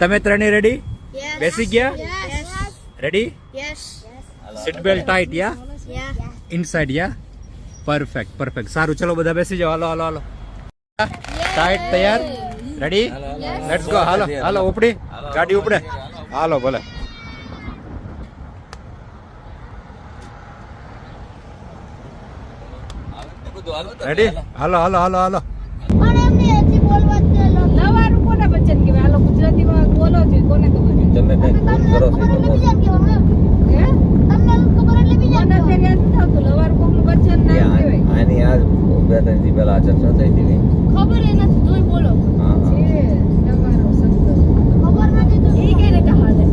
તમે ત્રણે ready? Yes. બેસી ગયા? Yes. Ready? Yes. Seat belt tight યા? Yeah. ઇનસાઇડ યા? Perfect perfect. સારું ચલો બધા બેસી જાઓ. હાલો હાલો હાલો. ટાઈટ તૈયાર? રેડી? Let's go. હાલો હાલો ઉપડી. ગાડી ઉપડે. હાલો ભલે. રેડી? હાલો હાલો હાલો હાલો. પણ એમને હજી બોલવા જ દે લો. નવારું કોના બચ્ચન કહેવાય? હાલો ગુજરાતીમાં બોલો છો કોને ખબર? તમે કઈ કરો છો તો બીજા કહેવાય. હે? તમને ખબર એટલે બીજા મને ફેર યાદ નથી આવતું. લવારું કોકનું બચ્ચન ના કહેવાય. આની આજ 2-3 દી પહેલા ચર્ચા થઈ હતી. ખબર એ નથી તોય બોલો. હા છે તમારો શબ્દ. ખબર નથી તો ઈ કઈ રીતે હાલે?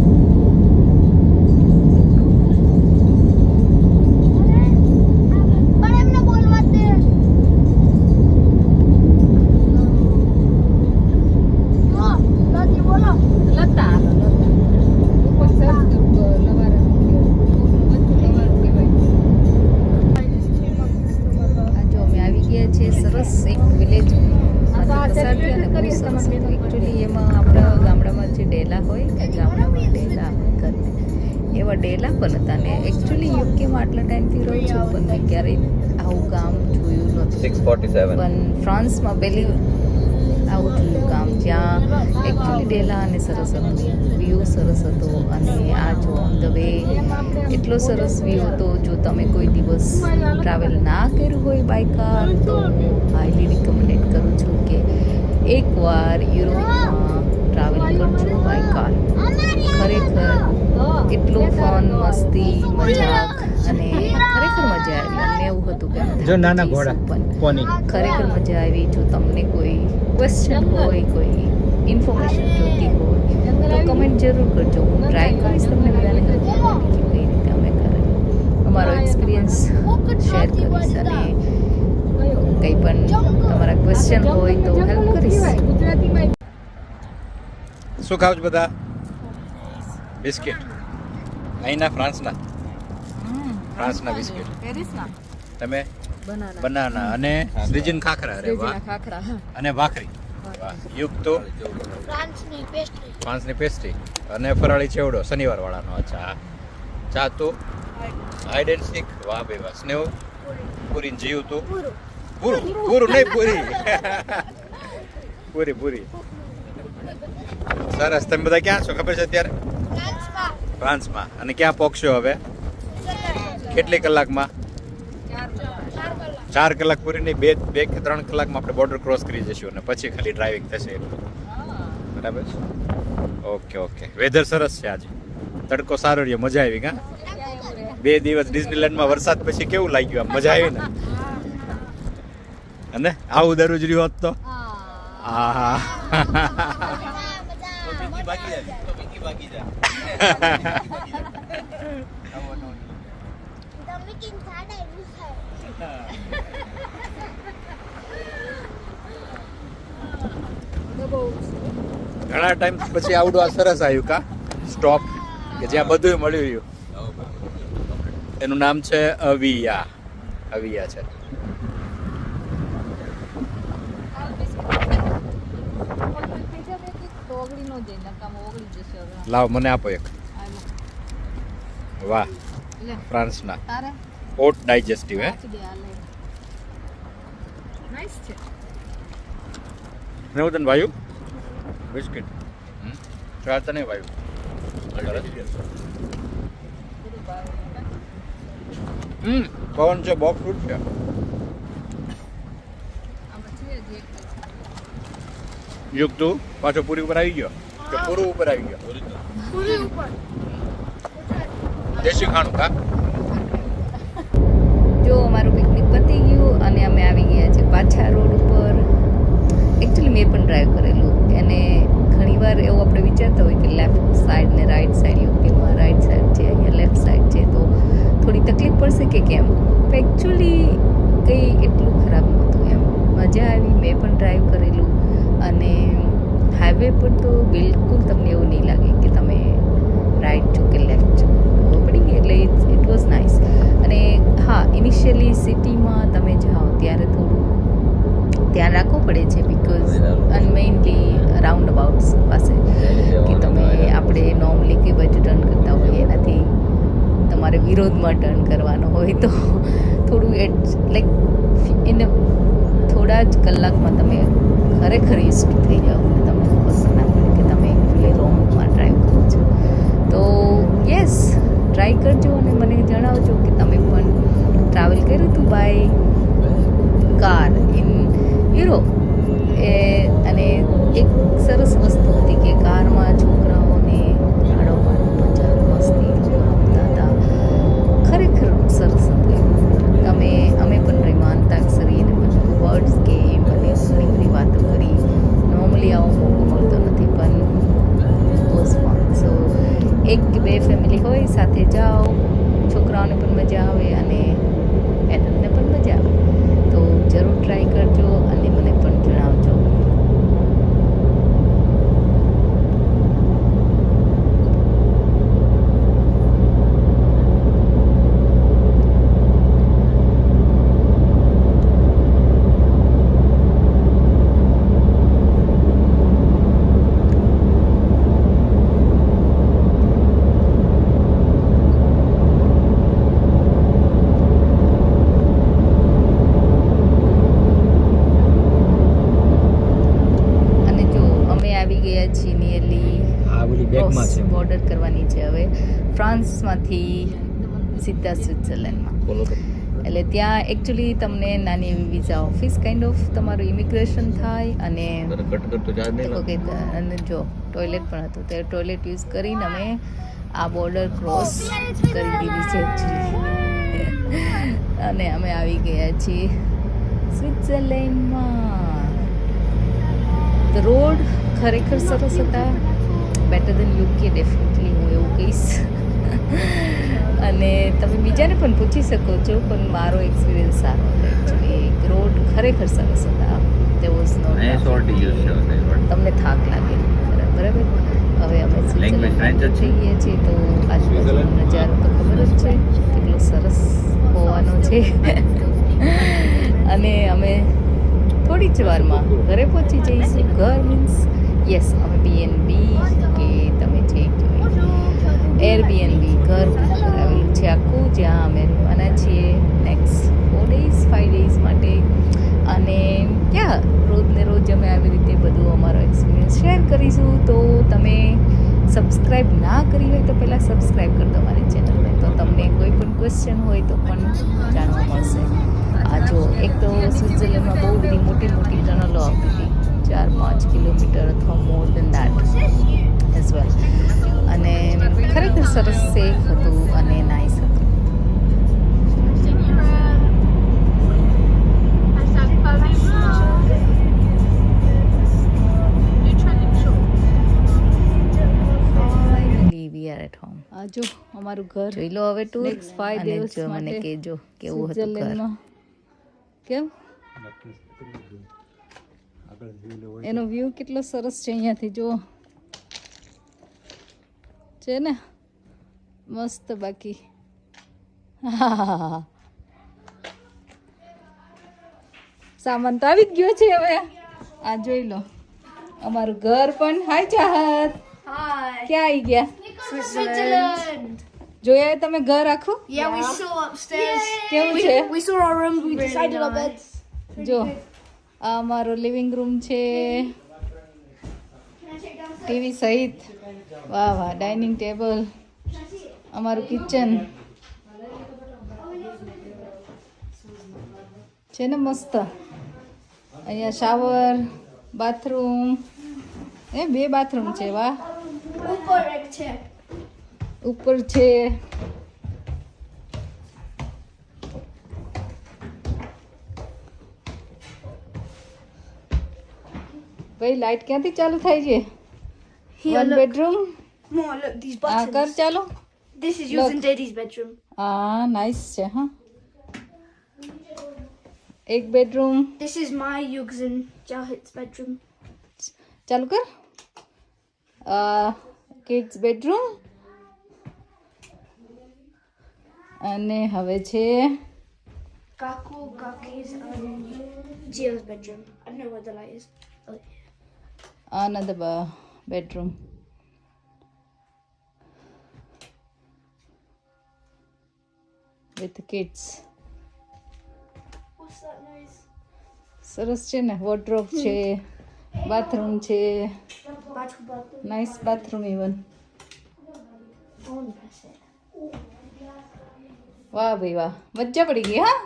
પણ એમને બોલવા જ દે. જો નથી બોલો. લતા હાલો લતા. ઉપર સર્ચ કરો લવારું કોકનું બચ્ચું લવારું કહેવાય. આ જો અમે આવી ગયા છીએ સરસ એક વિલેજ એકચ્યુઅલી એમાં આપણા ગામડામાં જે ડેલા હોય કે ગામડામાં ડેલા કરીને એવા ડેલા પણ હતા ને એકચ્યુઅલી યુકેમાં આટલા ટાઈમથી રહું છું પણ મેં ક્યારેય આવું ગામ જોયું નહોતું 647 પણ ફ્રાન્સમાં પહેલી આવું જોયું ગામ જ્યાં એકચ્યુઅલી ડેલા અને સરસ હતું વ્યૂ સરસ હતો અને આ જો ઓન ધ વે એટલો સરસ વ્યૂ હતો જો તમે કોઈ દિવસ ટ્રાવેલ ના કર્યું હોય બાય કાર તો હાઈલી રિકમેન્ડેડ કરું છું કે એકવાર યુરોપમાં ટ્રાવેલ કરજો બાય કાર ખરેખર એટલો ફન મસ્તી મજાક અને ખરેખર મજા આવી અમને એવું હતું કે જો નાના ઘોડા પોની. ખરેખર મજા આવી જો તમને કોઈ ક્વેશ્ચન હોય કોઈ ઇન્ફોર્મેશન જોઈતી હોય તો કમેન્ટ જરૂર કરજો હું ટ્રાય કરીશ તમને બધાને કે કઈ રીતે અમે કરે અમારો એક્સપિરિયન્સ શેર કરીશ અને કંઈ પણ તમારા ક્વેશ્ચન હોય તો હેલ્પ કરીશ. શું ખાવ છો બધા? બિસ્કિટ. અહીંના ફ્રાન્સના બિસ્કિટ. તમે બનાના અને શ્રીજીન ખાખરા. અરે વાહ. અને ભાખરી. વાહ. યુગ તો ફ્રાન્સની પેસ્ટ્રી અને ફરાળી ચેવડો શનિવાર વાળાનો. અચ્છા ચા તો હાઈડ એન્ડ સીક. વાહ ભાઈ વાહ. સ્નેહ પૂરી જીવ તું પૂરું નહીં પૂરી પૂરી સરસ. તમે બધા ક્યાં છો ખબર છે અત્યારે? ફ્રાન્સમાં. અને ક્યાં પહોંચશો હવે? કેટલી કલાકમાં? 4 કલાક પૂરી નહીં, 2 કે 3 કલાકમાં આપણે બોર્ડર ક્રોસ કરી જઈશું અને પછી ખાલી ડ્રાઇવિંગ થશે. બરાબર. ઓકે. વેધર સરસ છે આજે. તડકો સારો રહ્યો. મજા આવી. કા 2 દિવસ ડિઝનીલેન્ડમાં વરસાદ પછી કેવું લાગ્યું? આમ મજા આવી ને? અને આવું દરરોજ રહ્યું હોત તો આહા. ઘણા ટાઈમ પછી આવડું આ સરસ આવ્યું કા સ્ટોપ કે જ્યાં બધું મળ્યું રહ્યું. એનું નામ છે અવિયા છે. લાવ મને આપો એક. વાહ. ફ્રાન્સના ઓટ ડાયજેસ્ટિવ હે. નવતન વાયુ બિસ્કિટ ચાલતા નહીં વાયુ. પવન છે. બોક્સ ફ્રૂટ છે. યુગ તું પાછો પૂરી ઉપર આવી ગયો કે પૂરું ઉપર આવી ગયો? દેશી ખાણું કા. જો અમારું પિકનિક પતી ગયું અને અમે આવી ગયા છે પાછા રોડ ઉપર. એકચ્યુઅલી મેં પણ ડ્રાઈવ કરેલું અને ઘણીવાર એવું આપણે વિચારતા હોય કે લેફ્ટ સાઈડ ને રાઈટ સાઈડ યુકેમાં રાઈટ સાઈડ છે અહીંયા લેફ્ટ સાઈડ છે તો થોડી તકલીફ પડશે કે કેમ. એકચ્યુઅલી કંઈ એટલું ખરાબ નહોતું એમ. મજા આવી. મેં પણ ડ્રાઈવ કરેલું અને હાઈવે પર તો બિલકુલ તમને એવું નહીં લાગે કે તમે રાઈટ છો કે લેફ્ટ છો. પડી એટલે ઇટ વોઝ નાઇસ. અને હા ઇનિશિયલી સિટીમાં તમે જાઓ ત્યારે થોડું ધ્યાન રાખવું પડે છે બીકોઝ અને મેઇનલી રાઉન્ડ અબાઉટ્સ પાસે કે વિરોધમાં ટર્ન કરવાનો હોય તો થોડું લાઈક ઇન થોડા જ કલાકમાં તમે ખરેખર યુઝ થઈ જાઓ અને તમને ખબર ના પડે કે તમે એકચ્યુઅલી રોંગમાં ડ્રાઈવ કરો છો. તો યસ, ટ્રાય કરજો અને મને જણાવજો કે તમે પણ ટ્રાવેલ કર્યું હતું બાય કાર ઇન યુરોપ. અને એક સરસ વસ્તુ હતી કે કારમાં છોકરાઓને ગાડો મજા મસ્તી રમતા હતા. ખરેખર સરસ હતું. અમે પણ રમ્યા અંતાક્ષરી અને બધું વર્ડ્સ ગેમ અને ઘણી બધી વાતો કરી. નોર્મલી આવો મોકો મળતો નથી પણ વોઝ ફન. સો એક કે બે ફેમિલી હોય સાથે જાઓ, છોકરાઓને પણ મજા આવે અને એડલ્ટને પણ મજા આવે. તો જરૂર ટ્રાય કરજો અને મને પણ જણાવજો. બોર્ડર કરવાની છે હવે ફ્રાન્સમાંથી સીધા સ્વિટ્ઝરલેન્ડમાં. એટલે ત્યાં એકચ્યુઅલી તમને નાની એવી વિઝા ઓફિસ કાઇન્ડ ઓફ તમારું ઇમિગ્રેશન થાય અને ઓકે. અને જો ટોયલેટ પણ હતું, તો ટોયલેટ યુઝ કરીને અમે આ બોર્ડર ક્રોસ કરી દીધી છે એકચ્યુઅલી. અને અમે આવી ગયા છીએ સ્વિટ્ઝરલેન્ડમાં. રોડ ખરેખર સરસ હતા, બેટર દેન યુકે ડેફિનેટલી હું એવું કહીશ. અને તમે બીજાને પણ પૂછી શકો છો, પણ મારો એક્સપિરિયન્સ સારો હતો એકચ્યુઅલી. રોડ ખરેખર સરસ હતા. તે વોઝ નો તમને થાક લાગે બરાબર. હવે અમે સ્વિટ્ઝરલેન્ડ જઈએ છીએ તો આજુબાજુનો નજારો તો ખબર જ છે કેટલો સરસ હોવાનો છે. અને અમે થોડી જ વારમાં ઘરે પહોંચી જઈશું. ઘર મીન્સ યસ, અમે બીએનબી કે તમે જે એરબીએનબી ઘર કરાવેલું છે આખું, જ્યાં અમે રહેવાના છીએ નેક્સ્ટ 4 days 5 days માટે. અને ક્યાં રોજને રોજ અમે આવી રીતે બધું અમારો એક્સપિરિયન્સ શેર કરીશું. તો તમે સબસ્ક્રાઈબ ના કરી હોય તો પહેલાં સબસ્ક્રાઈબ કરી દો મારી ચેનલને, તો તમને કોઈ પણ ક્વેશ્ચન હોય તો પણ જાણવા મળશે. આ જો એક તો સ્વિટ્ઝરલેન્ડમાં બહુ બધી મોટી મોટી ટનલો આવતી હતી, 4-5 કિલોમીટર અથવા મોર દેન દેટ એઝ વેલ. અને ખરેખર સરસ સેફ હતું અને નાઇસ હતું. Finally we are at home. આ જો અમારું ઘર જોઈ લો હવે ટૂર. Next 5 અને days જો મને માટે કહેજો કેવું હતું ઘર. સ્વિટ્ઝરલેન્ડમાં. કેમ એનો વ્યૂ કેટલો સરસ છે અહીંયાથી જો છે ને મસ્ત. બાકી સામાન તો આવી જ ગયો છે હવે. આ જોઈ લો અમારું ઘર પણ. હાય ચાહત, Hi. ક્યાં આવી ગયા? Switzerland. જોયા તમે ઘર આખું Yeah, we saw upstairs. કેવું છે? We saw our room. We decided our beds. જો આ અમારો લિવિંગ રૂમ છે ટીવી સહિત. વાહ વાહ, ડાઇનિંગ ટેબલ, અમારું કિચન છે ને મસ્ત. અહીંયા શાવર, બાથરૂમ, 2 બાથરૂમ છે. વાહ, ઉપર એક છે. ઉપર છે. ભાઈ લાઈટ ક્યાંથી ચાલુ થાય છે? Here, 1 look. Bedroom. More, look, these આ કર buttons. ચાલો. This is yours Look. and Daddy's bedroom. હા, નાઇસ છે. હા, 1 bedroom. This is my Yugs and Jahit's bedroom. ચાલુ કર. Kids bedroom. અને હવે છે Kaku, Kaki's, and Gio's bedroom. I don't know where the light is. Oh. another bedroom. With kids. What's that noise? સરસ છે ને, વોર્ડરોબ છે, bathroom છે, Bathroom. Nice bathroom even. On press it. વાહ ભાઈ વાહ, મજા પડી ગઈ. હા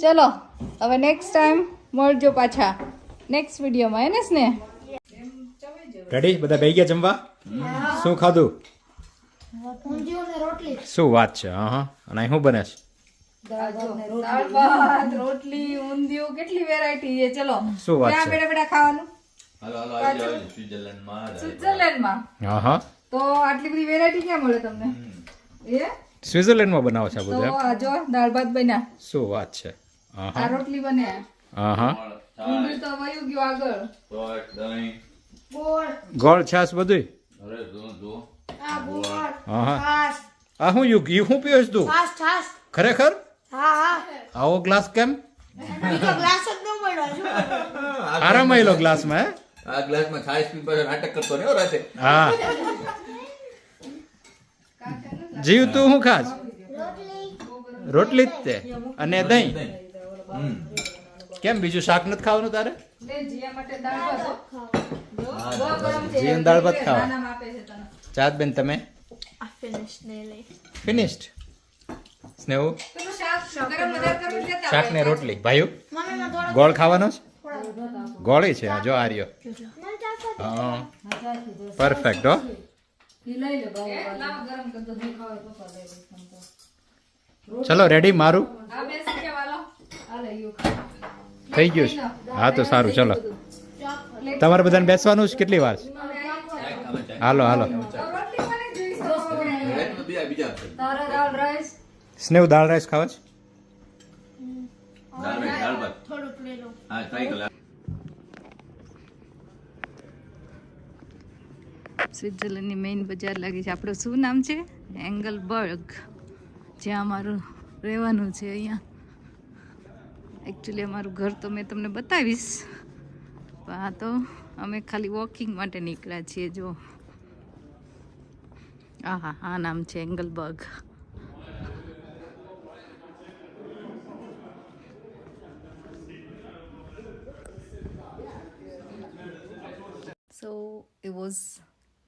ચલો હવે નેક્સ્ટ ટાઈમ મળજો પાછા નેક્સ્ટ વિડીયોમાં, હે ને સ્નેહ? રેડી? બધા બેસી ગયા જમવા? શું ખાધું? ઊંધિયું ને રોટલી. શું વાત છે? હા હા. અને અહીં શું બને છે? દાળ ભાત, રોટલી, ઊંધિયું, કેટલી વેરાયટી છે. ચલો શું વાત ક્યાં છે? બેઠા બેઠા ખાવાનું? હાલો હાલો આવી જાઓ સ્વિટ્ઝરલેન્ડમાં સ્વિટ્ઝરલેન્ડમાં. હા હા. તો આટલી બધી વેરાયટી ક્યાં મળે તમને? એ સ્વિટ્ઝરલેન્ડમાં બનાવો છો આ તો બધું એમ? આ જો દાળ ભાત બન્યા, શું વાત છે? હા આ હા. રોટલી બન્યા, હા હા. ઊંધિયું તો વયું ગયું આગળ. તો દહીં ગોળ. ગોળ છાસ બધું? અરે જો જો આ ગોળ. હા હા. છાસ. આ હું યુ શું પીયો છે તું? છાસ. ખરેખર? હા હા. આવો ગ્લાસ કેમ? બીજો ગ્લાસ જ ન મળ્યો. શું કરું? આરામ આવેલો ગ્લાસમાં હે? આ ગ્લાસમાં છાશ પી પાછો નાટક કરતો ને હો રાતે. હા. જીવ તું શું ખાસ? રોટલી જ તે અને દહીં. કેમ બીજું શાક નથી ખાવાનું તારે? લે જીયા માટે દાળ ભાત હો. જો, બહુ ગરમ છે. જીવન દાળ ભાત ખાવા. નાનામાં આપે છે તને. ચાંદ બેન તમે I finished nearly. ફિનિશ્ડ? સ્નેહુ પેલું શાક ગરમ વધારે કરવું છે તો શાક ને રોટલી. ભાઈઓ મમ્મી માં થોડા ગોળ ખાવાનો છે? ગોળી છે આ જો આ રહ્યો. મને ચાખો. હા પરફેક્ટ હો. ઈ લઈ લે બાબા. લાવ ગરમ કર દો, નહીં ખાવ તો લઈ લે તમ તો. ચલો રેડી મારું આ બે શીખ્યા વાલો. આ લે યુ ખા. થઈ ગયું છે? હા તો સારું ચલો. તમારે બધાને બેસવાનું છે? કેટલી વાર છે? હાલો હાલો. રોટલી મને જોઈશ તો. બીજા તારા દાળ રાઈસ. સ્નેહ દાળ રાઈસ ખાવા છે? દાળ ભાત થોડુંક લઈ લો. હા ટ્રાય કર. સ્વિટ્ઝરલેન્ડની મેઇન બજાર લાગી છે. આપણું શું નામ છે? એંગલબર્ગ, જ્યાં અમારું રહેવાનું છે. અહીંયા એકચ્યુઅલી અમારું ઘર તો મેં તમને બતાવીશ, પણ આ તો અમે ખાલી વોકિંગ માટે નીકળ્યા છીએ. જો હા, આ નામ છે એંગલબર્ગ. સો ઇટ વોઝ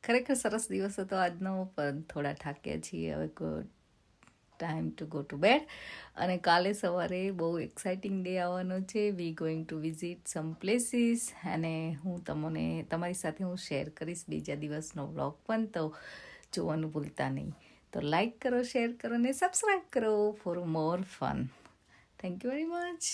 ખરેખર સરસ દિવસ હતો આજનો, પણ થોડા થાક્યા છીએ. હવે time to go to bed. અને કાલે સવારે બહુ એક્સાઇટિંગ ડે આવવાનો છે. We going to visit some places, અને હું તમને તમારી સાથે હું શેર કરીશ બીજા દિવસનો વ્લોગ પણ, તો જોવાનું ભૂલતા નહીં. તો લાઈક કરો, શેર કરો ને સબસ્ક્રાઈબ કરો for more fun. Thank you very much.